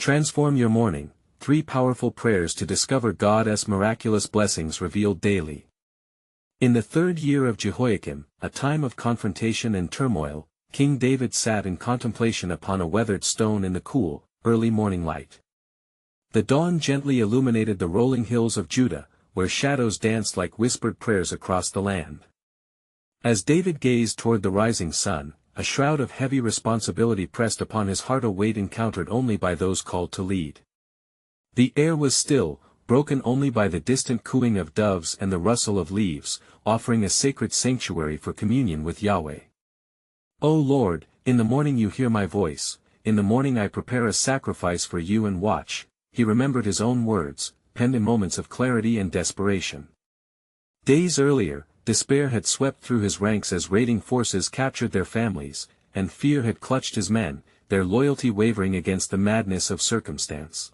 Transform your morning, 3 powerful prayers to discover God's miraculous blessings revealed daily. In the 3rd year of Jehoiakim, a time of confrontation and turmoil, King David sat in contemplation upon a weathered stone in the cool, early morning light. The dawn gently illuminated the rolling hills of Judah, where shadows danced like whispered prayers across the land. As David gazed toward the rising sun, a shroud of heavy responsibility pressed upon his heart, a weight encountered only by those called to lead. The air was still, broken only by the distant cooing of doves and the rustle of leaves, offering a sacred sanctuary for communion with Yahweh. O Lord, in the morning you hear my voice, in the morning I prepare a sacrifice for you and watch. He remembered his own words, penned in moments of clarity and desperation. Days earlier, despair had swept through his ranks as raiding forces captured their families, and fear had clutched his men, their loyalty wavering against the madness of circumstance.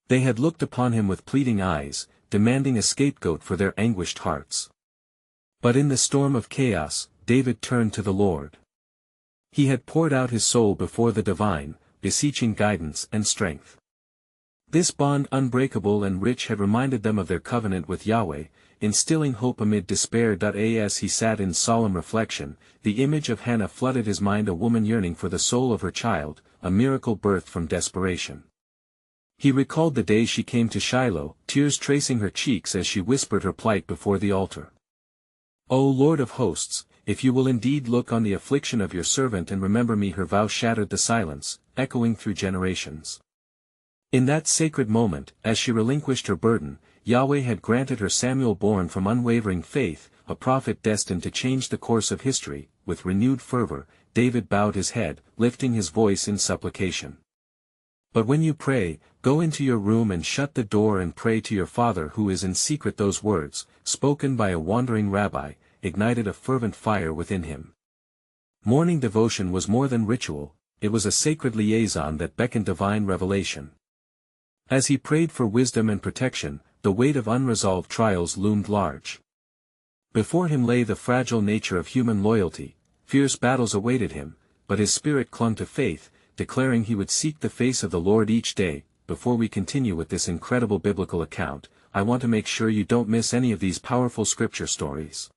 They had looked upon him with pleading eyes, demanding a scapegoat for their anguished hearts. But in the storm of chaos, David turned to the Lord. He had poured out his soul before the divine, beseeching guidance and strength. This bond, unbreakable and rich, had reminded them of their covenant with Yahweh, instilling hope amid despair. As he sat in solemn reflection, the image of Hannah flooded his mind, a woman yearning for the soul of her child, a miracle birthed from desperation. He recalled the day she came to Shiloh, tears tracing her cheeks as she whispered her plight before the altar. O Lord of hosts, if you will indeed look on the affliction of your servant and remember me. Her vow shattered the silence, echoing through generations. In that sacred moment, as she relinquished her burden, Yahweh had granted her Samuel, born from unwavering faith, a prophet destined to change the course of history. With renewed fervor, David bowed his head, lifting his voice in supplication. But when you pray, go into your room and shut the door and pray to your Father who is in secret. Those words, spoken by a wandering rabbi, ignited a fervent fire within him. Morning devotion was more than ritual, it was a sacred liaison that beckoned divine revelation. As he prayed for wisdom and protection, the weight of unresolved trials loomed large. Before him lay the fragile nature of human loyalty. Fierce battles awaited him, but his spirit clung to faith, declaring he would seek the face of the Lord each day. Before we continue with this incredible biblical account, I want to make sure you don't miss any of these powerful scripture stories.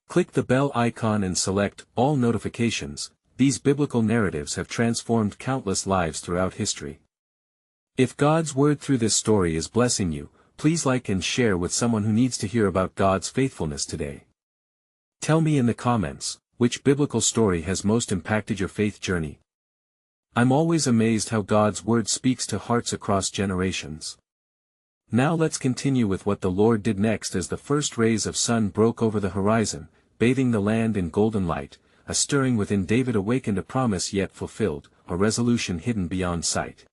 Click the bell icon and select all notifications. These biblical narratives have transformed countless lives throughout history. If God's word through this story is blessing you, please like and share with someone who needs to hear about God's faithfulness today. Tell me in the comments, which biblical story has most impacted your faith journey? I'm always amazed how God's word speaks to hearts across generations. Now let's continue with what the Lord did next. As the first rays of sun broke over the horizon, bathing the land in golden light, a stirring within David awakened, a promise yet fulfilled, a resolution hidden beyond sight.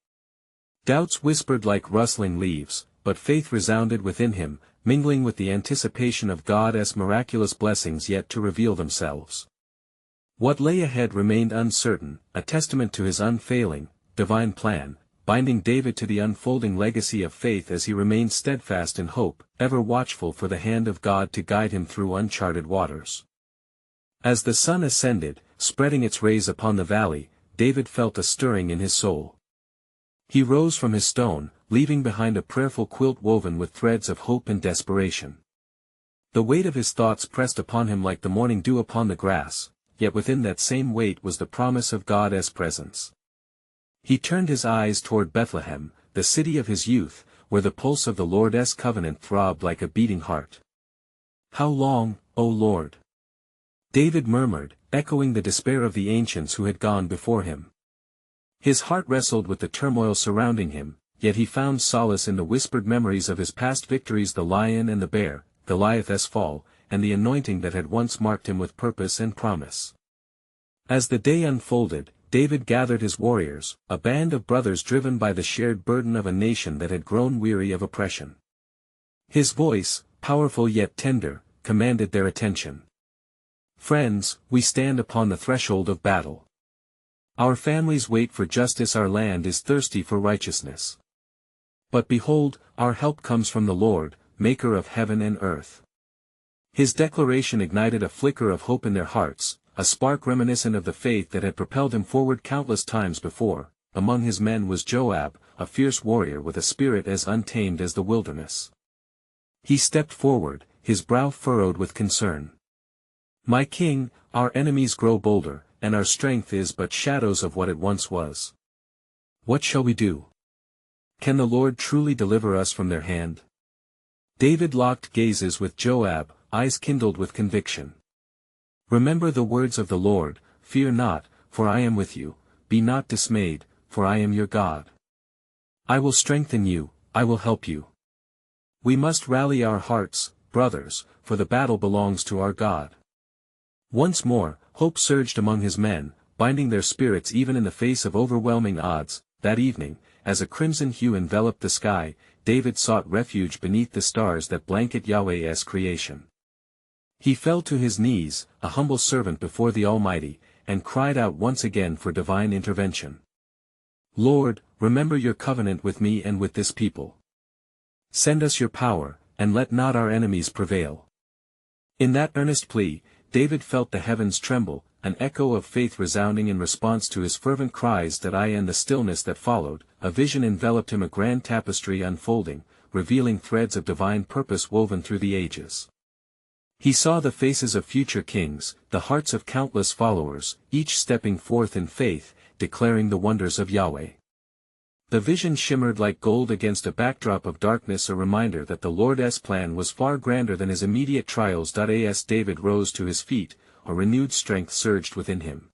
Doubts whispered like rustling leaves, but faith resounded within him, mingling with the anticipation of God's miraculous blessings yet to reveal themselves. What lay ahead remained uncertain, a testament to his unfailing, divine plan, binding David to the unfolding legacy of faith as he remained steadfast in hope, ever watchful for the hand of God to guide him through uncharted waters. As the sun ascended, spreading its rays upon the valley, David felt a stirring in his soul. He rose from his stone, leaving behind a prayerful quilt woven with threads of hope and desperation. The weight of his thoughts pressed upon him like the morning dew upon the grass, yet within that same weight was the promise of God's presence. He turned his eyes toward Bethlehem, the city of his youth, where the pulse of the Lord's covenant throbbed like a beating heart. How long, O Lord? David murmured, echoing the despair of the ancients who had gone before him. His heart wrestled with the turmoil surrounding him, yet he found solace in the whispered memories of his past victories, the lion and the bear, Goliath's fall, and the anointing that had once marked him with purpose and promise. As the day unfolded, David gathered his warriors, a band of brothers driven by the shared burden of a nation that had grown weary of oppression. His voice, powerful yet tender, commanded their attention. Friends, we stand upon the threshold of battle. Our families wait for justice, our land is thirsty for righteousness. But behold, our help comes from the Lord, maker of heaven and earth. His declaration ignited a flicker of hope in their hearts, a spark reminiscent of the faith that had propelled him forward countless times before. among his men was Joab, a fierce warrior with a spirit as untamed as the wilderness. He stepped forward, his brow furrowed with concern. "My king, our enemies grow bolder, and our strength is but shadows of what it once was. What shall we do? Can the Lord truly deliver us from their hand?" David locked gazes with Joab, eyes kindled with conviction. "Remember the words of the Lord, fear not, for I am with you, be not dismayed, for I am your God. I will strengthen you, I will help you. We must rally our hearts, brothers, for the battle belongs to our God." Once more, hope surged among his men, binding their spirits even in the face of overwhelming odds. That evening, as a crimson hue enveloped the sky, David sought refuge beneath the stars that blanket Yahweh's creation. He fell to his knees, a humble servant before the Almighty, and cried out once again for divine intervention. "Lord, remember your covenant with me and with this people. Send us your power, and let not our enemies prevail." In that earnest plea, David felt the heavens tremble, an echo of faith resounding in response to his fervent cries that and the stillness that followed, a vision enveloped him, a grand tapestry unfolding, revealing threads of divine purpose woven through the ages. He saw the faces of future kings, the hearts of countless followers, each stepping forth in faith, declaring the wonders of Yahweh. The vision shimmered like gold against a backdrop of darkness, a reminder that the Lord's plan was far grander than his immediate trials. As David rose to his feet, a renewed strength surged within him.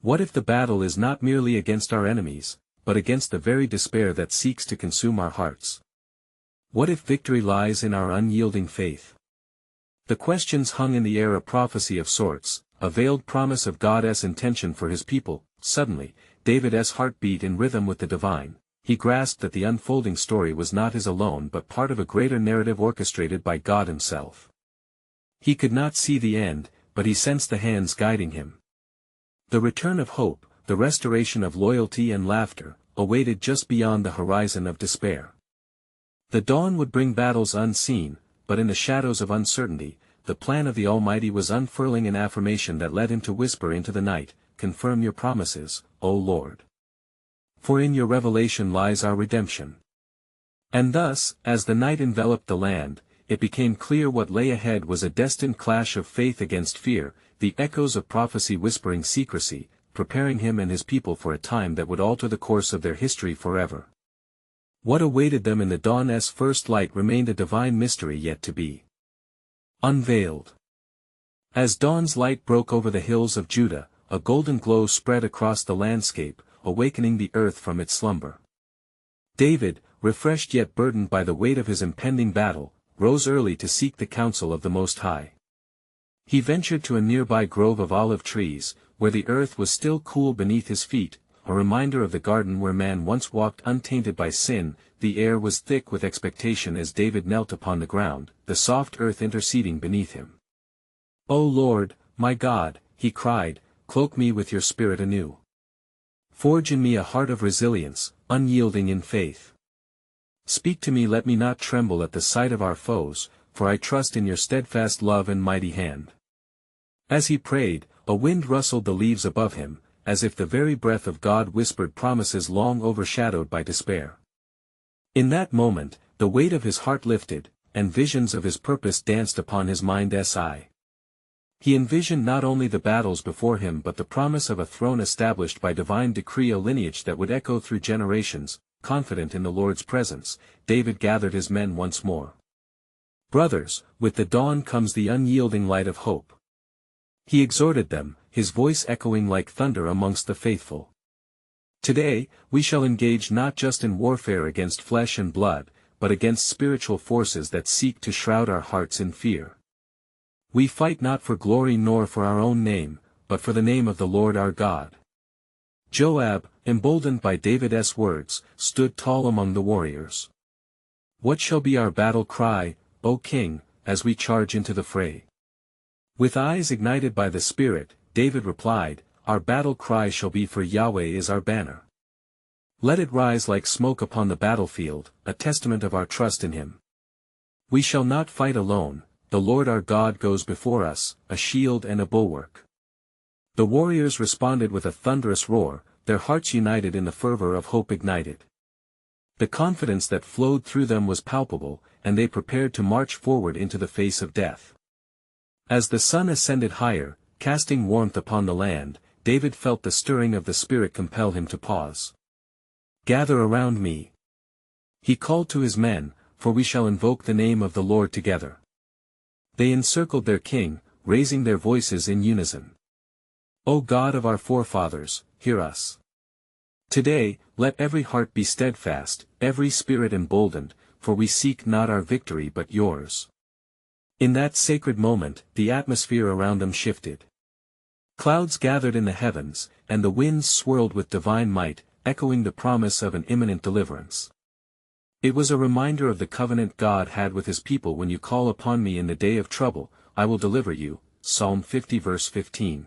What if the battle is not merely against our enemies, but against the very despair that seeks to consume our hearts? What if victory lies in our unyielding faith? The questions hung in the air, a prophecy of sorts, a veiled promise of God's intention for his people. Suddenly, David's heart beat in rhythm with the divine. He grasped that the unfolding story was not his alone but part of a greater narrative orchestrated by God himself. He could not see the end, but he sensed the hands guiding him. The return of hope, the restoration of loyalty and laughter, awaited just beyond the horizon of despair. The dawn would bring battles unseen, but in the shadows of uncertainty, the plan of the Almighty was unfurling, an affirmation that led him to whisper into the night, "Confirm your promises, O Lord. For in your revelation lies our redemption." And thus, as the night enveloped the land, it became clear what lay ahead was a destined clash of faith against fear, the echoes of prophecy whispering secrecy, preparing him and his people for a time that would alter the course of their history forever. What awaited them in the dawn's first light remained a divine mystery yet to be unveiled. As dawn's light broke over the hills of Judah, a golden glow spread across the landscape, awakening the earth from its slumber. David, refreshed yet burdened by the weight of his impending battle, rose early to seek the counsel of the Most High. He ventured to a nearby grove of olive trees, where the earth was still cool beneath his feet, a reminder of the garden where man once walked untainted by sin. The air was thick with expectation as David knelt upon the ground, the soft earth interceding beneath him. "O Lord, my God," he cried, "cloak me with your spirit anew. Forge in me a heart of resilience, unyielding in faith. Speak to me, let me not tremble at the sight of our foes, for I trust in your steadfast love and mighty hand." As he prayed, a wind rustled the leaves above him, as if the very breath of God whispered promises long overshadowed by despair. In that moment, the weight of his heart lifted, and visions of his purpose danced upon his mind's eye. He envisioned not only the battles before him but the promise of a throne established by divine decree, a lineage that would echo through generations. Confident in the Lord's presence, David gathered his men once more. "Brothers, with the dawn comes the unyielding light of hope." He exhorted them, his voice echoing like thunder amongst the faithful. "Today, we shall engage not just in warfare against flesh and blood, but against spiritual forces that seek to shroud our hearts in fear. We fight not for glory nor for our own name, but for the name of the Lord our God." Joab, emboldened by David's words, stood tall among the warriors. "What shall be our battle cry, O King, as we charge into the fray?" With eyes ignited by the Spirit, David replied, "Our battle cry shall be, for Yahweh is our banner. Let it rise like smoke upon the battlefield, a testament of our trust in him. We shall not fight alone, the Lord our God goes before us, a shield and a bulwark." The warriors responded with a thunderous roar, their hearts united in the fervor of hope ignited. The confidence that flowed through them was palpable, and they prepared to march forward into the face of death. As the sun ascended higher, casting warmth upon the land, David felt the stirring of the Spirit compel him to pause. "Gather around me," he called to his men, "for we shall invoke the name of the Lord together." They encircled their king, raising their voices in unison. "O God of our forefathers, hear us. Today, let every heart be steadfast, every spirit emboldened, for we seek not our victory but yours." In that sacred moment, the atmosphere around them shifted. Clouds gathered in the heavens, and the winds swirled with divine might, echoing the promise of an imminent deliverance. It was a reminder of the covenant God had with his people. "When you call upon me in the day of trouble, I will deliver you," Psalm 50 verse 15.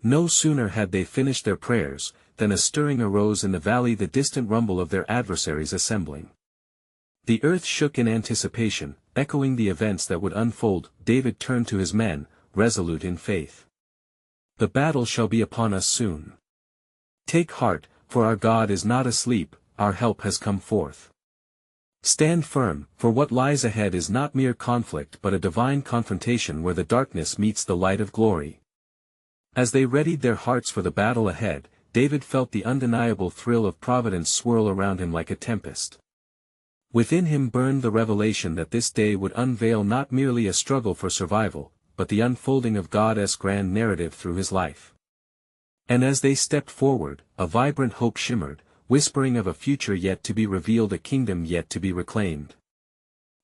No sooner had they finished their prayers, than a stirring arose in the valley, the distant rumble of their adversaries assembling. The earth shook in anticipation, echoing the events that would unfold. David turned to his men, resolute in faith. "The battle shall be upon us soon. Take heart, for our God is not asleep, our help has come forth. Stand firm, for what lies ahead is not mere conflict but a divine confrontation where the darkness meets the light of glory." As they readied their hearts for the battle ahead, David felt the undeniable thrill of providence swirl around him like a tempest. Within him burned the revelation that this day would unveil not merely a struggle for survival, but the unfolding of God's grand narrative through his life. And as they stepped forward, a vibrant hope shimmered, whispering of a future yet to be revealed, a kingdom yet to be reclaimed.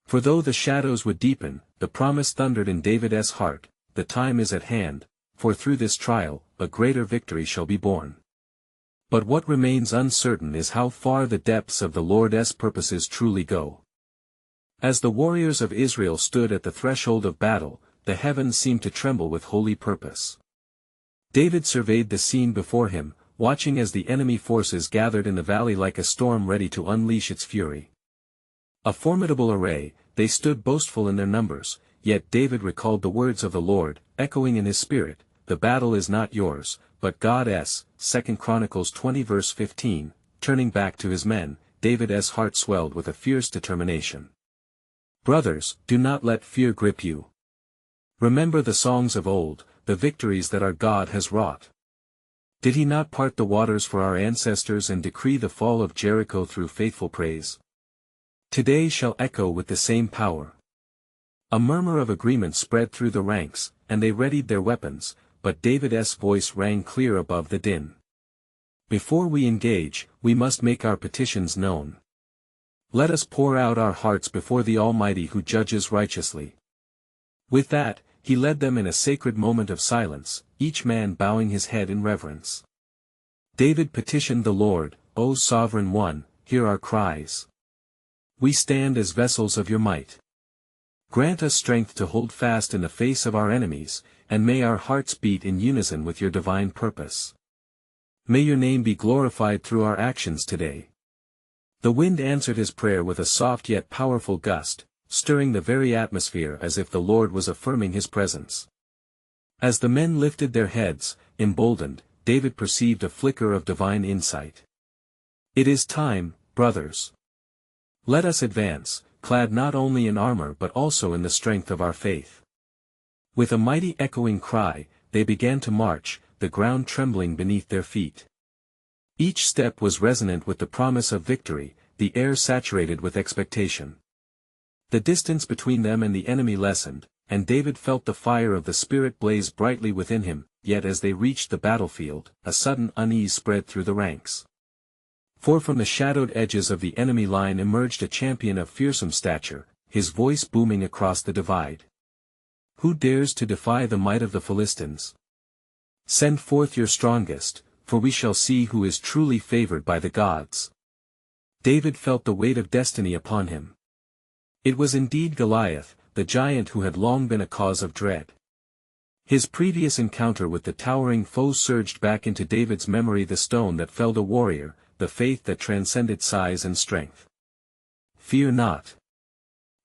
For though the shadows would deepen, the promise thundered in David's heart, "The time is at hand, for through this trial, a greater victory shall be born." But what remains uncertain is how far the depths of the Lord's purposes truly go. As the warriors of Israel stood at the threshold of battle, the heavens seemed to tremble with holy purpose. David surveyed the scene before him, watching as the enemy forces gathered in the valley like a storm ready to unleash its fury. A formidable array, they stood boastful in their numbers, yet David recalled the words of the Lord, echoing in his spirit, "The battle is not yours, but God's." 2 Chronicles 20 verse 15. Turning back to his men, David's heart swelled with a fierce determination. "Brothers, do not let fear grip you. Remember the songs of old, the victories that our God has wrought. Did he not part the waters for our ancestors and decree the fall of Jericho through faithful praise? Today shall echo with the same power." A murmur of agreement spread through the ranks, and they readied their weapons, but David's voice rang clear above the din. "Before we engage, we must make our petitions known. Let us pour out our hearts before the Almighty who judges righteously." With that, he led them in a sacred moment of silence, each man bowing his head in reverence. David petitioned the Lord, "O Sovereign One, hear our cries. We stand as vessels of your might. Grant us strength to hold fast in the face of our enemies, and may our hearts beat in unison with your divine purpose. May your name be glorified through our actions today." The wind answered his prayer with a soft yet powerful gust, stirring the very atmosphere as if the Lord was affirming his presence. As the men lifted their heads, emboldened, David perceived a flicker of divine insight. "It is time, brothers. Let us advance, clad not only in armor but also in the strength of our faith." With a mighty echoing cry, they began to march, the ground trembling beneath their feet. Each step was resonant with the promise of victory, the air saturated with expectation. The distance between them and the enemy lessened, and David felt the fire of the Spirit blaze brightly within him, yet as they reached the battlefield, a sudden unease spread through the ranks. For from the shadowed edges of the enemy line emerged a champion of fearsome stature, his voice booming across the divide. "Who dares to defy the might of the Philistines? Send forth your strongest, for we shall see who is truly favored by the gods." David felt the weight of destiny upon him. It was indeed Goliath, the giant who had long been a cause of dread. His previous encounter with the towering foe surged back into David's memory, the stone that felled a warrior, the faith that transcended size and strength. "Fear not,"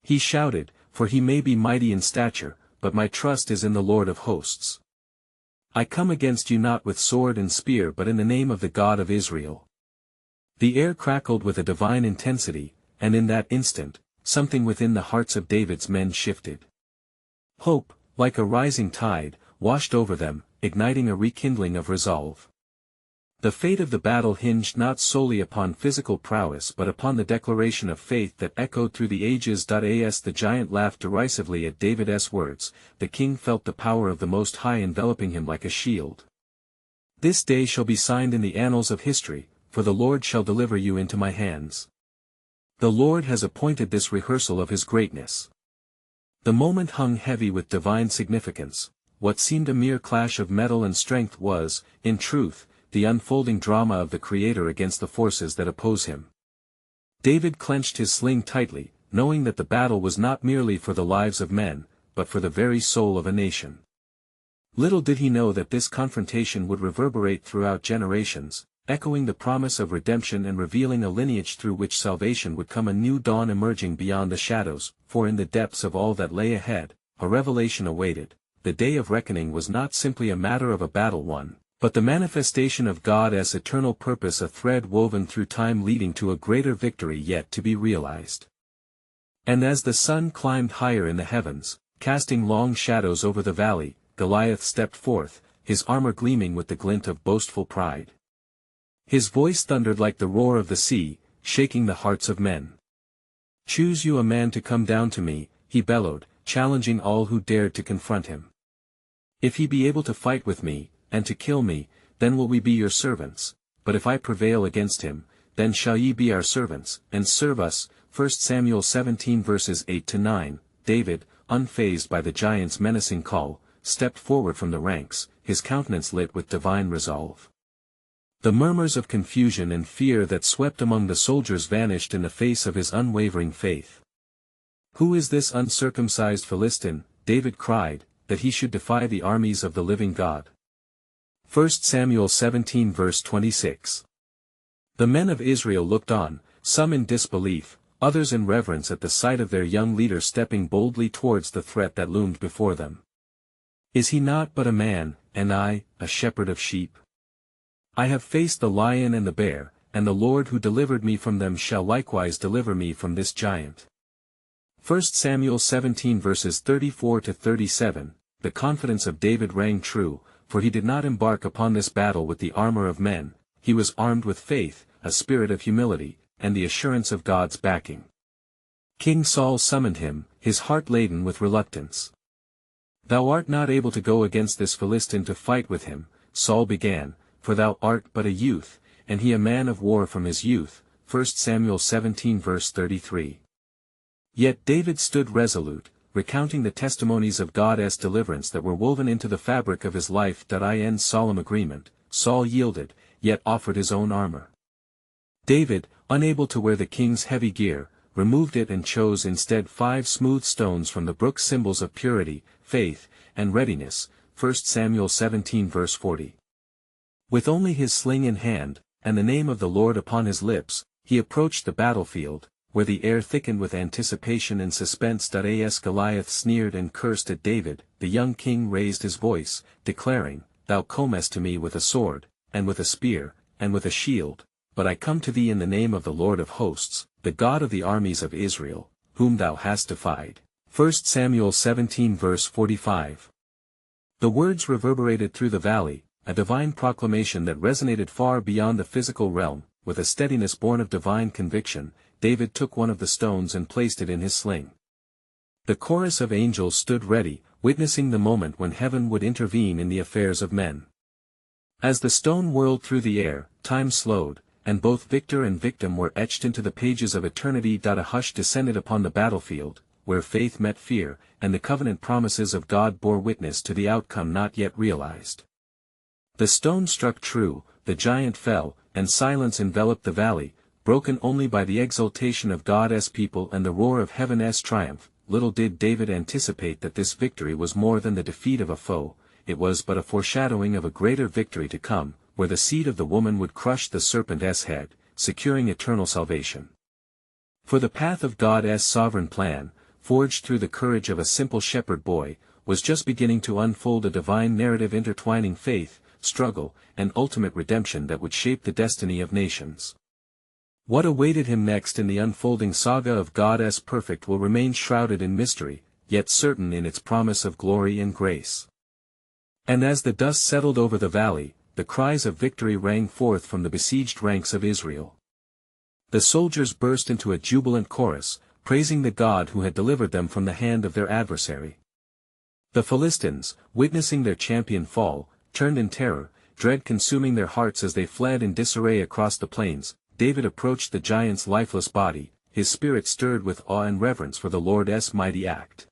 he shouted, "for he may be mighty in stature, but my trust is in the Lord of hosts. I come against you not with sword and spear but in the name of the God of Israel." The air crackled with a divine intensity, and in that instant, something within the hearts of David's men shifted. Hope, like a rising tide, washed over them, igniting a rekindling of resolve. The fate of the battle hinged not solely upon physical prowess but upon the declaration of faith that echoed through the ages. As the giant laughed derisively at David's words, the king felt the power of the Most High enveloping him like a shield. "This day shall be signed in the annals of history, for the Lord shall deliver you into my hands. The Lord has appointed this rehearsal of his greatness." The moment hung heavy with divine significance. What seemed a mere clash of metal and strength was, in truth, the unfolding drama of the Creator against the forces that oppose him. David clenched his sling tightly, knowing that the battle was not merely for the lives of men, but for the very soul of a nation. Little did he know that this confrontation would reverberate throughout generations, echoing the promise of redemption and revealing a lineage through which salvation would come, a new dawn emerging beyond the shadows, for in the depths of all that lay ahead, a revelation awaited. The day of reckoning was not simply a matter of a battle won, but the manifestation of God's eternal purpose, a thread woven through time leading to a greater victory yet to be realized. And as the sun climbed higher in the heavens, casting long shadows over the valley, Goliath stepped forth, his armor gleaming with the glint of boastful pride. His voice thundered like the roar of the sea, shaking the hearts of men. "Choose you a man to come down to me," he bellowed, challenging all who dared to confront him. "If he be able to fight with me, and to kill me, then will we be your servants, but if I prevail against him, then shall ye be our servants, and serve us." 1 Samuel 17 verses 8-9. David, unfazed by the giant's menacing call, stepped forward from the ranks, his countenance lit with divine resolve. The murmurs of confusion and fear that swept among the soldiers vanished in the face of his unwavering faith. "Who is this uncircumcised Philistine," David cried, "that he should defy the armies of the living God?" 1 Samuel 17 verse 26. The men of Israel looked on, some in disbelief, others in reverence at the sight of their young leader stepping boldly towards the threat that loomed before them. "Is he not but a man, and I, a shepherd of sheep? I have faced the lion and the bear, and the Lord who delivered me from them shall likewise deliver me from this giant." 1 Samuel 17 verses 34-37. The confidence of David rang true, for he did not embark upon this battle with the armor of men, he was armed with faith, a spirit of humility, and the assurance of God's backing. King Saul summoned him, his heart laden with reluctance. "Thou art not able to go against this Philistine to fight with him," Saul began, "for thou art but a youth, and he a man of war from his youth." 1 Samuel 17 verse 33. Yet David stood resolute, recounting the testimonies of God's deliverance that were woven into the fabric of his life. In solemn agreement, Saul yielded, yet offered his own armor. David, unable to wear the king's heavy gear, removed it and chose instead 5 smooth stones from the brook, symbols of purity, faith, and readiness. 1 Samuel 17 verse 40. With only his sling in hand, and the name of the Lord upon his lips, he approached the battlefield, where the air thickened with anticipation and suspense. As Goliath sneered and cursed at David, the young king raised his voice, declaring, "Thou comest to me with a sword, and with a spear, and with a shield, but I come to thee in the name of the Lord of hosts, the God of the armies of Israel, whom thou hast defied." 1 Samuel 17 verse 45. The words reverberated through the valley, a divine proclamation that resonated far beyond the physical realm. With a steadiness born of divine conviction, David took one of the stones and placed it in his sling. The chorus of angels stood ready, witnessing the moment when heaven would intervene in the affairs of men. As the stone whirled through the air, time slowed, and both victor and victim were etched into the pages of eternity. A hush descended upon the battlefield, where faith met fear, and the covenant promises of God bore witness to the outcome not yet realized. The stone struck true, the giant fell, and silence enveloped the valley, broken only by the exultation of God's people and the roar of heaven's triumph. Little did David anticipate that this victory was more than the defeat of a foe, it was but a foreshadowing of a greater victory to come, where the seed of the woman would crush the serpent's head, securing eternal salvation. For the path of God's sovereign plan, forged through the courage of a simple shepherd boy, was just beginning to unfold a divine narrative intertwining faith, struggle, and ultimate redemption that would shape the destiny of nations. What awaited him next in the unfolding saga of God as perfect will remain shrouded in mystery, yet certain in its promise of glory and grace. And as the dust settled over the valley, the cries of victory rang forth from the besieged ranks of Israel. The soldiers burst into a jubilant chorus, praising the God who had delivered them from the hand of their adversary. The Philistines, witnessing their champion fall, turned in terror, dread consuming their hearts as they fled in disarray across the plains. David approached the giant's lifeless body, his spirit stirred with awe and reverence for the Lord's mighty act.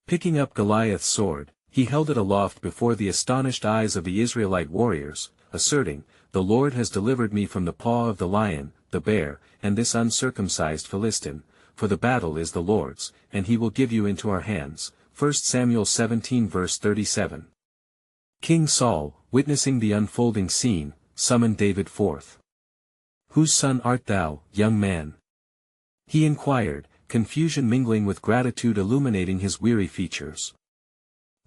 Picking up Goliath's sword, he held it aloft before the astonished eyes of the Israelite warriors, asserting, "The Lord has delivered me from the paw of the lion, the bear, and this uncircumcised Philistine, for the battle is the Lord's, and he will give you into our hands." 1 Samuel 17 verse 37. King Saul, witnessing the unfolding scene, summoned David forth. "Whose son art thou, young man?" he inquired, confusion mingling with gratitude illuminating his weary features.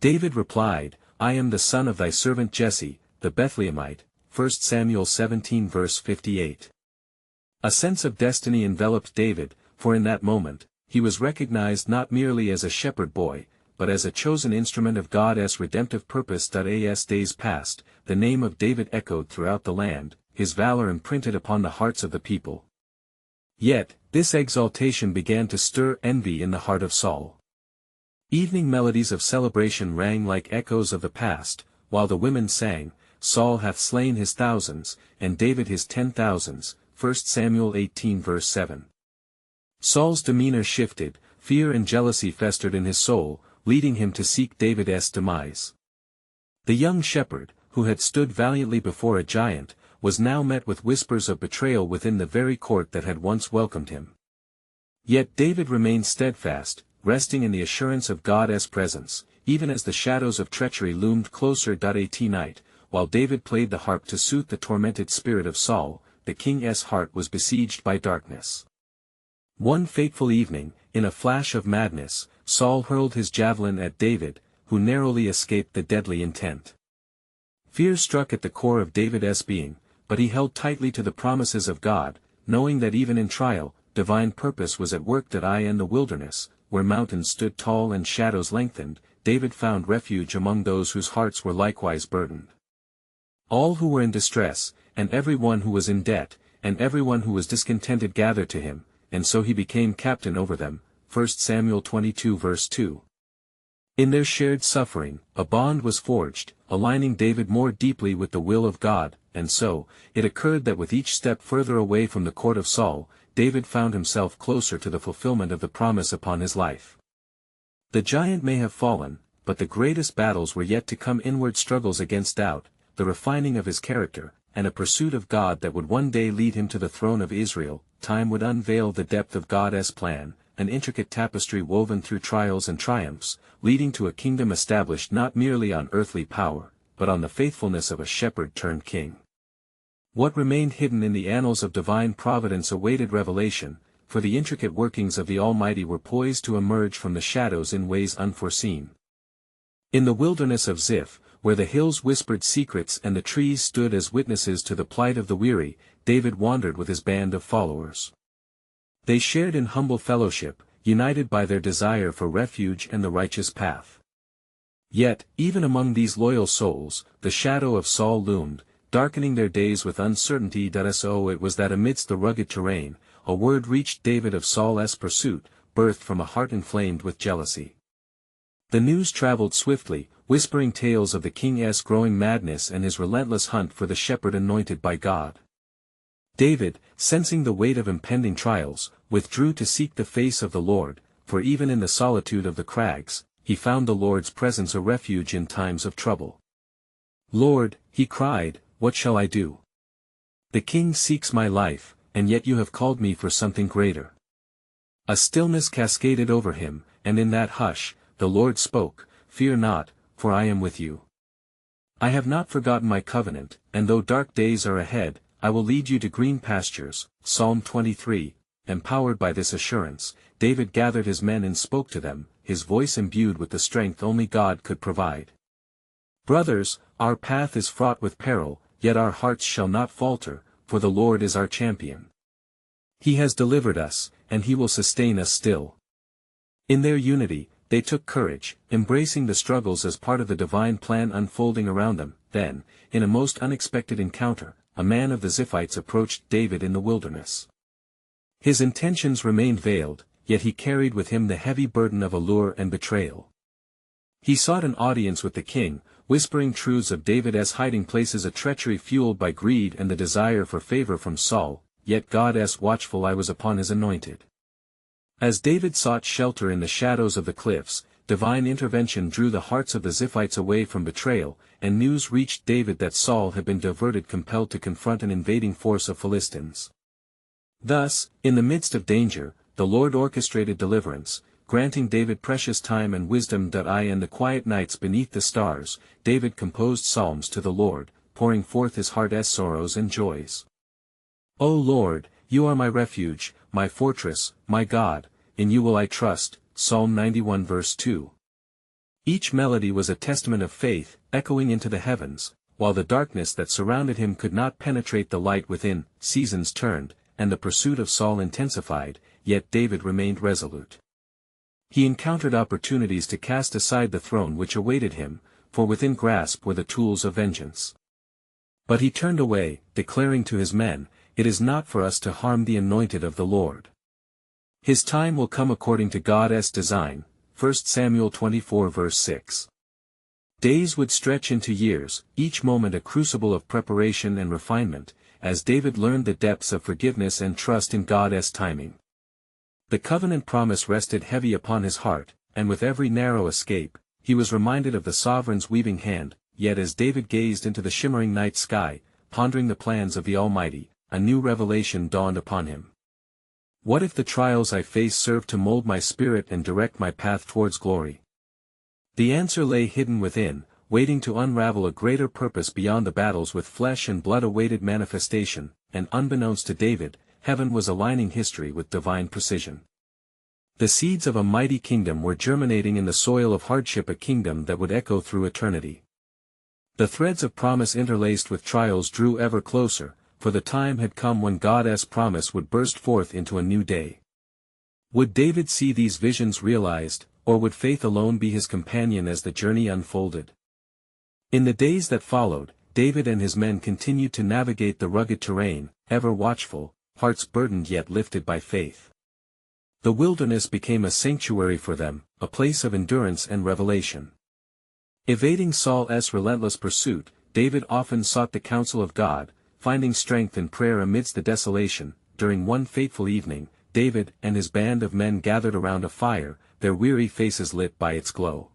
David replied, "I am the son of thy servant Jesse, the Bethlehemite." 1 Samuel 17 verse 58. A sense of destiny enveloped David, for in that moment, he was recognized not merely as a shepherd boy, but as a chosen instrument of God's redemptive purpose. As days passed, the name of David echoed throughout the land, his valor imprinted upon the hearts of the people. Yet, this exaltation began to stir envy in the heart of Saul. Evening melodies of celebration rang like echoes of the past, while the women sang, "Saul hath slain his thousands, and David his 10,000s, 1 Samuel 18 verse 7. Saul's demeanor shifted, fear and jealousy festered in his soul, leading him to seek David's demise. The young shepherd, who had stood valiantly before a giant, was now met with whispers of betrayal within the very court that had once welcomed him. Yet David remained steadfast, resting in the assurance of God's presence, even as the shadows of treachery loomed closer. At night, while David played the harp to soothe the tormented spirit of Saul, the king's heart was besieged by darkness. One fateful evening, in a flash of madness, Saul hurled his javelin at David, who narrowly escaped the deadly intent. Fear struck at the core of David's being, but he held tightly to the promises of God, knowing that even in trial, divine purpose was at work. In the wilderness, where mountains stood tall and shadows lengthened, David found refuge among those whose hearts were likewise burdened. All who were in distress, and every one who was in debt, and everyone who was discontented gathered to him, and so he became captain over them. 1 Samuel 22 verse 2. In their shared suffering, a bond was forged, aligning David more deeply with the will of God, and so, it occurred that with each step further away from the court of Saul, David found himself closer to the fulfillment of the promise upon his life. The giant may have fallen, but the greatest battles were yet to come: inward struggles against doubt, the refining of his character, and a pursuit of God that would one day lead him to the throne of Israel. Time would unveil the depth of God's plan, an intricate tapestry woven through trials and triumphs, leading to a kingdom established not merely on earthly power, but on the faithfulness of a shepherd turned king. What remained hidden in the annals of divine providence awaited revelation, for the intricate workings of the Almighty were poised to emerge from the shadows in ways unforeseen. In the wilderness of Ziph, where the hills whispered secrets and the trees stood as witnesses to the plight of the weary, David wandered with his band of followers. They shared in humble fellowship, united by their desire for refuge and the righteous path. Yet, even among these loyal souls, the shadow of Saul loomed, darkening their days with uncertainty. So it was that amidst the rugged terrain, a word reached David of Saul's pursuit, birthed from a heart inflamed with jealousy. The news traveled swiftly, whispering tales of the king's growing madness and his relentless hunt for the shepherd anointed by God. David, sensing the weight of impending trials, withdrew to seek the face of the Lord, for even in the solitude of the crags, he found the Lord's presence a refuge in times of trouble. "Lord," he cried, "what shall I do? The king seeks my life, and yet you have called me for something greater." A stillness cascaded over him, and in that hush, the Lord spoke, "Fear not, for I am with you. I have not forgotten my covenant, and though dark days are ahead, I will lead you to green pastures." Psalm 23, empowered by this assurance, David gathered his men and spoke to them, his voice imbued with the strength only God could provide. "Brothers, our path is fraught with peril, yet our hearts shall not falter, for the Lord is our champion. He has delivered us, and he will sustain us still." In their unity, they took courage, embracing the struggles as part of the divine plan unfolding around them. Then, in a most unexpected encounter, a man of the Ziphites approached David in the wilderness. His intentions remained veiled, yet he carried with him the heavy burden of allure and betrayal. He sought an audience with the king, whispering truths of David's hiding places, a treachery fueled by greed and the desire for favor from Saul, yet God's watchful eye was upon his anointed. As David sought shelter in the shadows of the cliffs, divine intervention drew the hearts of the Ziphites away from betrayal, and news reached David that Saul had been diverted, compelled to confront an invading force of Philistines. Thus, in the midst of danger, the Lord orchestrated deliverance, granting David precious time and wisdom. In the quiet nights beneath the stars, David composed psalms to the Lord, pouring forth his heart's sorrows and joys. "O Lord, you are my refuge, my fortress, my God, in you will I trust." Psalm 91 verse 2. Each melody was a testament of faith, echoing into the heavens, while the darkness that surrounded him could not penetrate the light within. Seasons turned, and the pursuit of Saul intensified, yet David remained resolute. He encountered opportunities to cast aside the throne which awaited him, for within grasp were the tools of vengeance. But he turned away, declaring to his men, "It is not for us to harm the anointed of the Lord. His time will come according to God's design." 1 Samuel 24 verse 6. Days would stretch into years, each moment a crucible of preparation and refinement, as David learned the depths of forgiveness and trust in God's timing. The covenant promise rested heavy upon his heart, and with every narrow escape, he was reminded of the sovereign's weaving hand. Yet as David gazed into the shimmering night sky, pondering the plans of the Almighty, a new revelation dawned upon him. What if the trials I face serve to mold my spirit and direct my path towards glory? The answer lay hidden within, waiting to unravel a greater purpose beyond the battles with flesh and blood awaited manifestation, and unbeknownst to David, heaven was aligning history with divine precision. The seeds of a mighty kingdom were germinating in the soil of hardship, a kingdom that would echo through eternity. The threads of promise interlaced with trials drew ever closer, for the time had come when God's promise would burst forth into a new day. Would David see these visions realized, or would faith alone be his companion as the journey unfolded? In the days that followed, David and his men continued to navigate the rugged terrain, ever watchful, hearts burdened yet lifted by faith. The wilderness became a sanctuary for them, a place of endurance and revelation. Evading Saul's relentless pursuit, David often sought the counsel of God, finding strength in prayer amidst the desolation. During one fateful evening, David and his band of men gathered around a fire, their weary faces lit by its glow.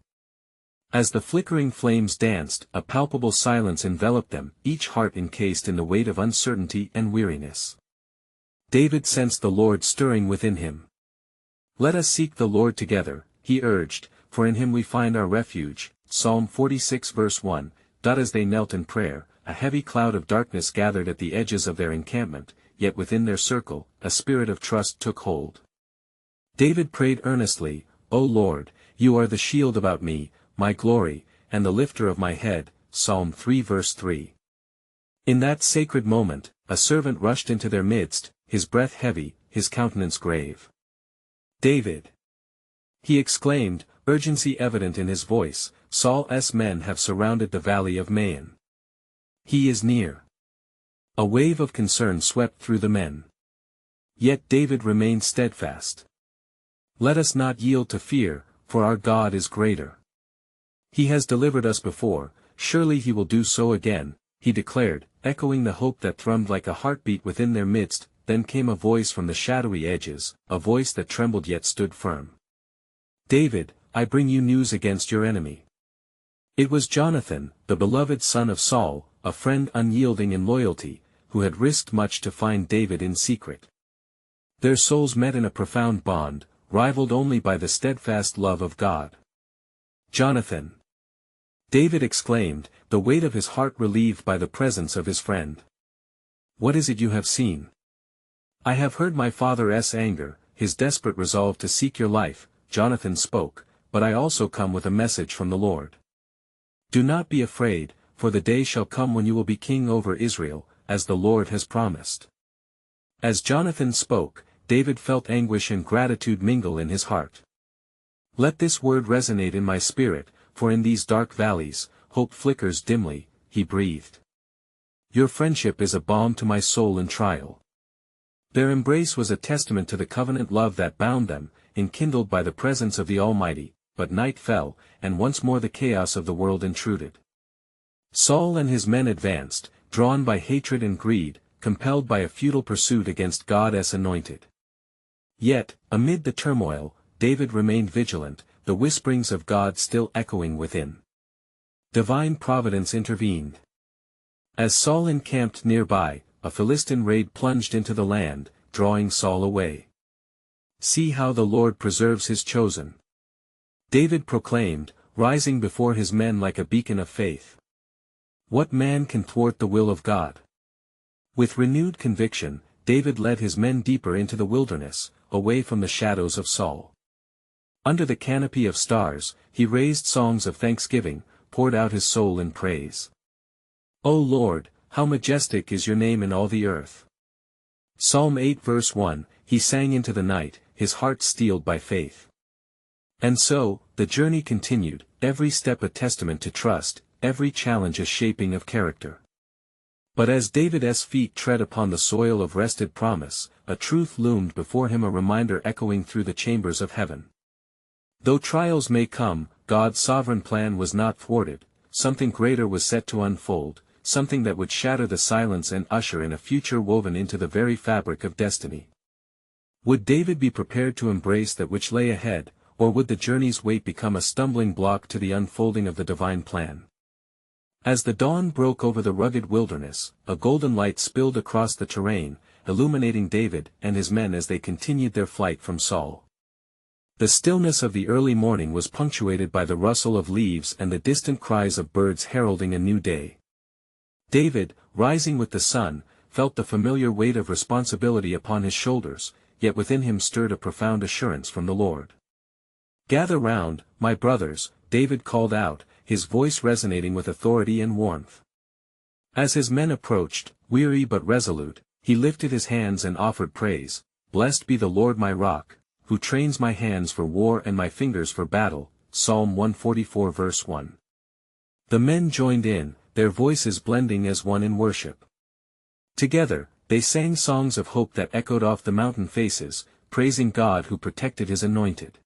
As the flickering flames danced, a palpable silence enveloped them, each heart encased in the weight of uncertainty and weariness. David sensed the Lord stirring within him. "Let us seek the Lord together," he urged, "for in him we find our refuge." Psalm 46 verse 1. As they knelt in prayer, a heavy cloud of darkness gathered at the edges of their encampment, yet within their circle, a spirit of trust took hold. David prayed earnestly, "O Lord, you are the shield about me, my glory, and the lifter of my head." Psalm 3 verse 3. In that sacred moment, a servant rushed into their midst, his breath heavy, his countenance grave. "David!" he exclaimed, urgency evident in his voice. "Saul's men have surrounded the valley of Maon. He is near." A wave of concern swept through the men. Yet David remained steadfast. "Let us not yield to fear, for our God is greater. He has delivered us before, surely he will do so again," he declared, echoing the hope that thrummed like a heartbeat within their midst. Then came a voice from the shadowy edges, a voice that trembled yet stood firm. "David, I bring you news against your enemy." It was Jonathan, the beloved son of Saul, a friend unyielding in loyalty, who had risked much to find David in secret. Their souls met in a profound bond, rivaled only by the steadfast love of God. "Jonathan!" David exclaimed, the weight of his heart relieved by the presence of his friend. "What is it you have seen?" I have heard my father's anger, his desperate resolve to seek your life, Jonathan spoke, but I also come with a message from the Lord. Do not be afraid, for the day shall come when you will be king over Israel, as the Lord has promised. As Jonathan spoke, David felt anguish and gratitude mingle in his heart. Let this word resonate in my spirit, for in these dark valleys, hope flickers dimly, he breathed. Your friendship is a balm to my soul in trial. Their embrace was a testament to the covenant love that bound them, enkindled by the presence of the Almighty, but night fell, and once more the chaos of the world intruded. Saul and his men advanced, drawn by hatred and greed, compelled by a futile pursuit against God's anointed. Yet, amid the turmoil, David remained vigilant, the whisperings of God still echoing within. Divine providence intervened. As Saul encamped nearby, a Philistine raid plunged into the land, drawing Saul away. See how the Lord preserves his chosen. David proclaimed, rising before his men like a beacon of faith. What man can thwart the will of God? With renewed conviction, David led his men deeper into the wilderness, away from the shadows of Saul. Under the canopy of stars, he raised songs of thanksgiving, poured out his soul in praise. O Lord, how majestic is your name in all the earth. Psalm 8 verse 1, he sang into the night, his heart steeled by faith. And so, the journey continued, every step a testament to trust, every challenge a shaping of character. But as David's feet tread upon the soil of rested promise, a truth loomed before him, a reminder echoing through the chambers of heaven. Though trials may come, God's sovereign plan was not thwarted, something greater was set to unfold, something that would shatter the silence and usher in a future woven into the very fabric of destiny. Would David be prepared to embrace that which lay ahead, or would the journey's weight become a stumbling block to the unfolding of the divine plan? As the dawn broke over the rugged wilderness, a golden light spilled across the terrain, illuminating David and his men as they continued their flight from Saul. The stillness of the early morning was punctuated by the rustle of leaves and the distant cries of birds heralding a new day. David, rising with the sun, felt the familiar weight of responsibility upon his shoulders, yet within him stirred a profound assurance from the Lord. Gather round, my brothers, David called out, his voice resonating with authority and warmth. As his men approached, weary but resolute, he lifted his hands and offered praise. Blessed be the Lord my rock, who trains my hands for war and my fingers for battle. Psalm 144 verse 1. The men joined in, their voices blending as one in worship. Together, they sang songs of hope that echoed off the mountain faces, praising God who protected his anointed.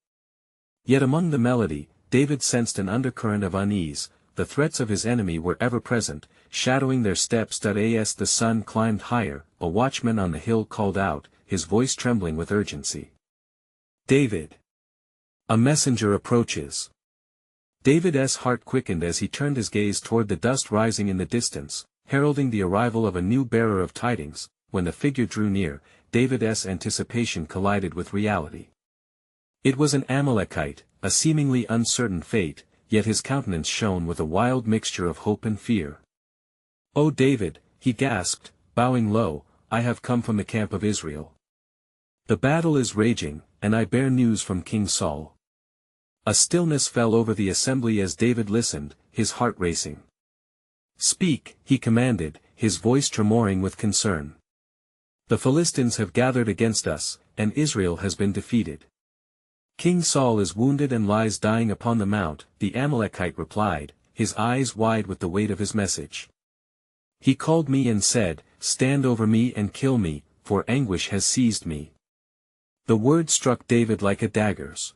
Yet among the melody, David sensed an undercurrent of unease. The threats of his enemy were ever present, shadowing their steps. As the sun climbed higher, a watchman on the hill called out, his voice trembling with urgency. David! A messenger approaches. David's heart quickened as he turned his gaze toward the dust rising in the distance, heralding the arrival of a new bearer of tidings. When the figure drew near, David's anticipation collided with reality. It was an Amalekite, a seemingly uncertain fate, yet his countenance shone with a wild mixture of hope and fear. "O David," he gasped, bowing low, "I have come from the camp of Israel. The battle is raging, and I bear news from King Saul." A stillness fell over the assembly as David listened, his heart racing. "Speak," he commanded, his voice tremoring with concern. "The Philistines have gathered against us, and Israel has been defeated. King Saul is wounded and lies dying upon the mount," the Amalekite replied, his eyes wide with the weight of his message. "He called me and said, 'Stand over me and kill me, for anguish has seized me.'" The word struck David like a dagger's.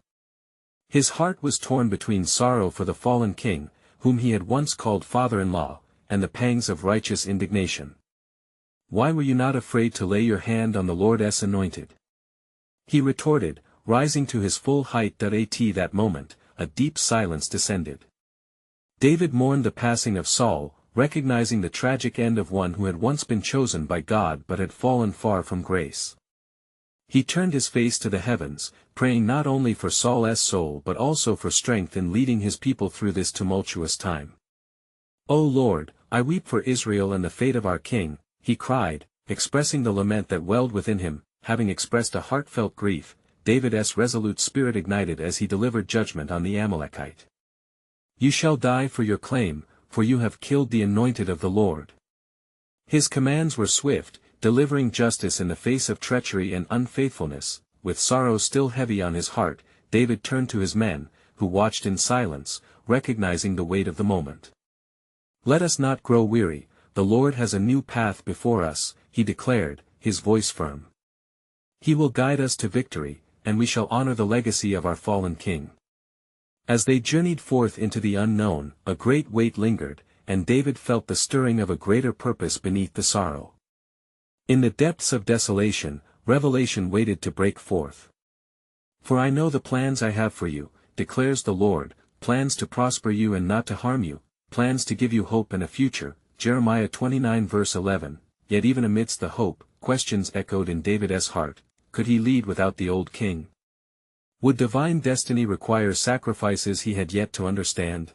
His heart was torn between sorrow for the fallen king, whom he had once called father-in-law, and the pangs of righteous indignation. "Why were you not afraid to lay your hand on the Lord's anointed?" he retorted, rising to his full height. At that moment, a deep silence descended. David mourned the passing of Saul, recognizing the tragic end of one who had once been chosen by God but had fallen far from grace. He turned his face to the heavens, praying not only for Saul's soul but also for strength in leading his people through this tumultuous time. "O Lord, I weep for Israel and the fate of our king," he cried, expressing the lament that welled within him. having expressed a heartfelt grief, David's resolute spirit ignited as he delivered judgment on the Amalekite. "You shall die for your claim, for you have killed the anointed of the Lord." His commands were swift, delivering justice in the face of treachery and unfaithfulness. With sorrow still heavy on his heart, David turned to his men, who watched in silence, recognizing the weight of the moment. "Let us not grow weary, the Lord has a new path before us," he declared, his voice firm. "He will guide us to victory, and we shall honor the legacy of our fallen king." As they journeyed forth into the unknown, a great weight lingered, and David felt the stirring of a greater purpose beneath the sorrow. In the depths of desolation, revelation waited to break forth. "For I know the plans I have for you, declares the Lord, plans to prosper you and not to harm you, plans to give you hope and a future." Jeremiah 29 verse 11. Yet even amidst the hope, questions echoed in David's heart. Could he lead without the old king? Would divine destiny require sacrifices he had yet to understand?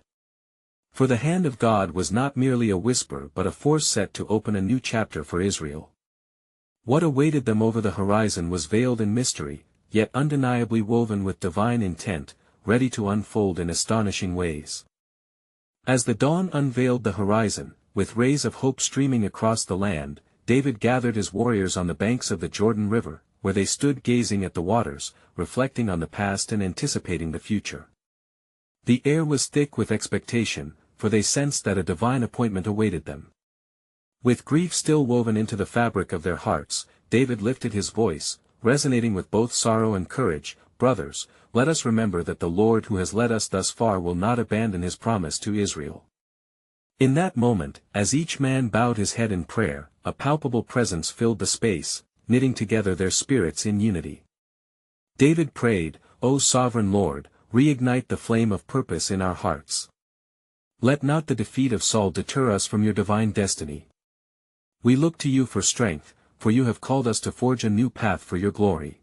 For the hand of God was not merely a whisper but a force set to open a new chapter for Israel. What awaited them over the horizon was veiled in mystery, yet undeniably woven with divine intent, ready to unfold in astonishing ways. As the dawn unveiled the horizon, with rays of hope streaming across the land, David gathered his warriors on the banks of the Jordan River, where they stood gazing at the waters, reflecting on the past and anticipating the future. The air was thick with expectation, for they sensed that a divine appointment awaited them. With grief still woven into the fabric of their hearts, David lifted his voice, resonating with both sorrow and courage. "Brothers, let us remember that the Lord who has led us thus far will not abandon his promise to Israel." In that moment, as each man bowed his head in prayer, a palpable presence filled the space, knitting together their spirits in unity. David prayed, "O sovereign Lord, reignite the flame of purpose in our hearts. Let not the defeat of Saul deter us from your divine destiny. We look to you for strength, for you have called us to forge a new path for your glory."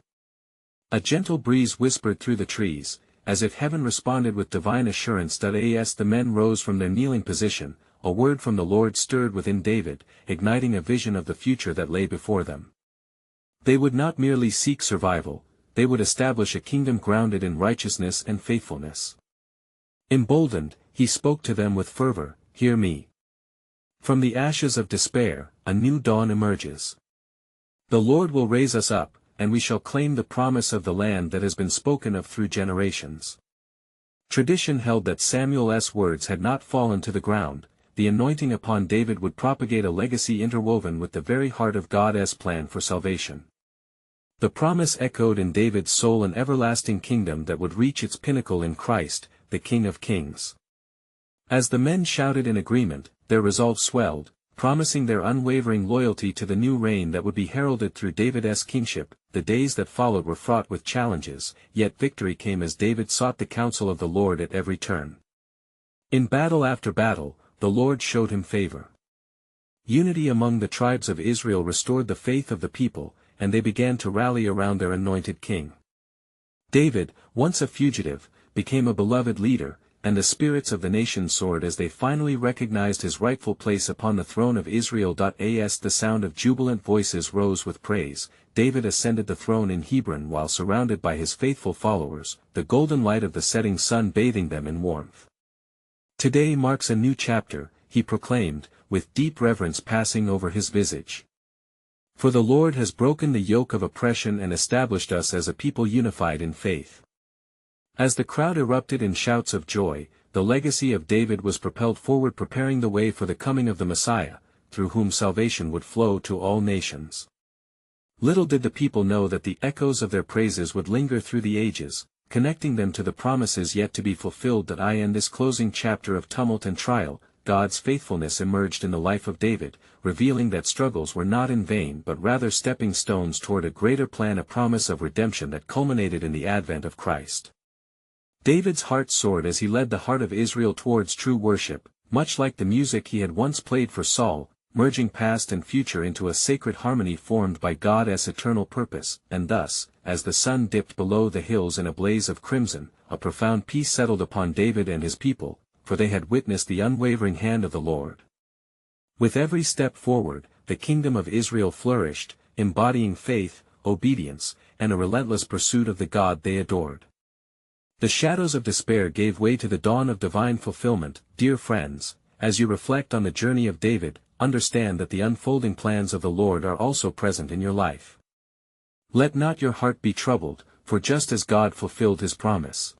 A gentle breeze whispered through the trees, as if heaven responded with divine assurance. As the men rose from their kneeling position, a word from the Lord stirred within David, igniting a vision of the future that lay before them. They would not merely seek survival, they would establish a kingdom grounded in righteousness and faithfulness. Emboldened, he spoke to them with fervor, "Hear me. From the ashes of despair, a new dawn emerges. The Lord will raise us up, and we shall claim the promise of the land that has been spoken of through generations." Tradition held that Samuel's words had not fallen to the ground. The anointing upon David would propagate a legacy interwoven with the very heart of God's plan for salvation. The promise echoed in David's soul an everlasting kingdom that would reach its pinnacle in Christ, the King of Kings. As the men shouted in agreement, their resolve swelled, promising their unwavering loyalty to the new reign that would be heralded through David's kingship. The days that followed were fraught with challenges, yet victory came as David sought the counsel of the Lord at every turn. In battle after battle, the Lord showed him favor. Unity among the tribes of Israel restored the faith of the people, and they began to rally around their anointed king. David, once a fugitive, became a beloved leader, and the spirits of the nation soared as they finally recognized his rightful place upon the throne of Israel. As the sound of jubilant voices rose with praise, David ascended the throne in Hebron while surrounded by his faithful followers, the golden light of the setting sun bathing them in warmth. "Today marks a new chapter," he proclaimed, with deep reverence passing over his visage. "For the Lord has broken the yoke of oppression and established us as a people unified in faith." As the crowd erupted in shouts of joy, the legacy of David was propelled forward, preparing the way for the coming of the Messiah, through whom salvation would flow to all nations. Little did the people know that the echoes of their praises would linger through the ages, connecting them to the promises yet to be fulfilled. In this closing chapter of tumult and trial, God's faithfulness emerged in the life of David, revealing that struggles were not in vain but rather stepping stones toward a greater plan, a promise of redemption that culminated in the advent of Christ. David's heart soared as he led the heart of Israel towards true worship, much like the music he had once played for Saul, merging past and future into a sacred harmony formed by God's eternal purpose. And thus, as the sun dipped below the hills in a blaze of crimson, a profound peace settled upon David and his people, for they had witnessed the unwavering hand of the Lord. With every step forward, the kingdom of Israel flourished, embodying faith, obedience, and a relentless pursuit of the God they adored. The shadows of despair gave way to the dawn of divine fulfillment. Dear friends, as you reflect on the journey of David, understand that the unfolding plans of the Lord are also present in your life. Let not your heart be troubled, for just as God fulfilled his promise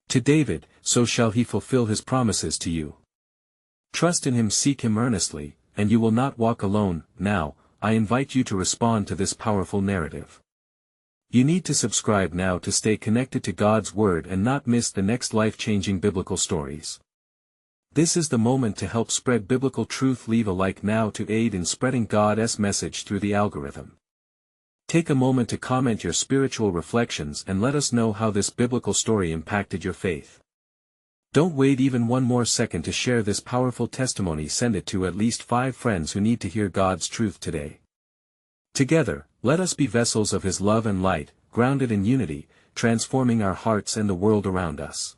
to David, so shall he fulfill his promises to you. Trust in him, seek him earnestly, and you will not walk alone. Now, I invite you to respond to this powerful narrative. You need to subscribe now to stay connected to God's Word and not miss the next life-changing biblical stories. This is the moment to help spread biblical truth. Leave a like now to aid in spreading God's message through the algorithm. Take a moment to comment your spiritual reflections and let us know how this biblical story impacted your faith. Don't wait even one more second to share this powerful testimony. Send it to at least 5 friends who need to hear God's truth today. Together, let us be vessels of His love and light, grounded in unity, transforming our hearts and the world around us.